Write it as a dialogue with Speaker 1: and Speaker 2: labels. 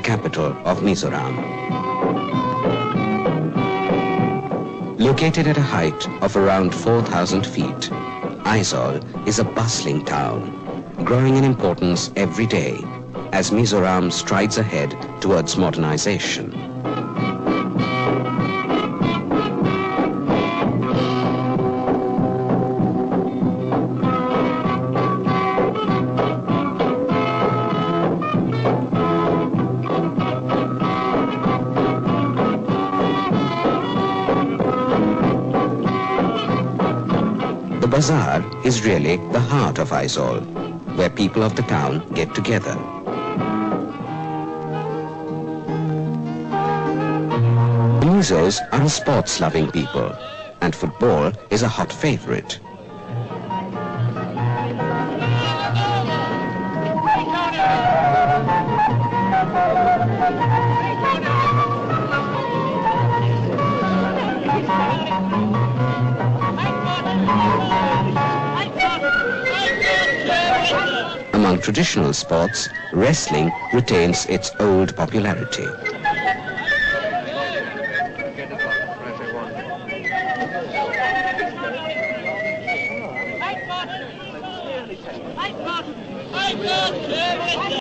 Speaker 1: capital of Mizoram. Located at a height of around 4,000 feet, Aizawl is a bustling town, growing in importance every day as Mizoram strides ahead towards modernization. The bazaar is really the heart of Aizawl, where people of the town get together. The Mizos are a sports-loving people, and football is a hot favorite. Among traditional sports, wrestling retains its old popularity.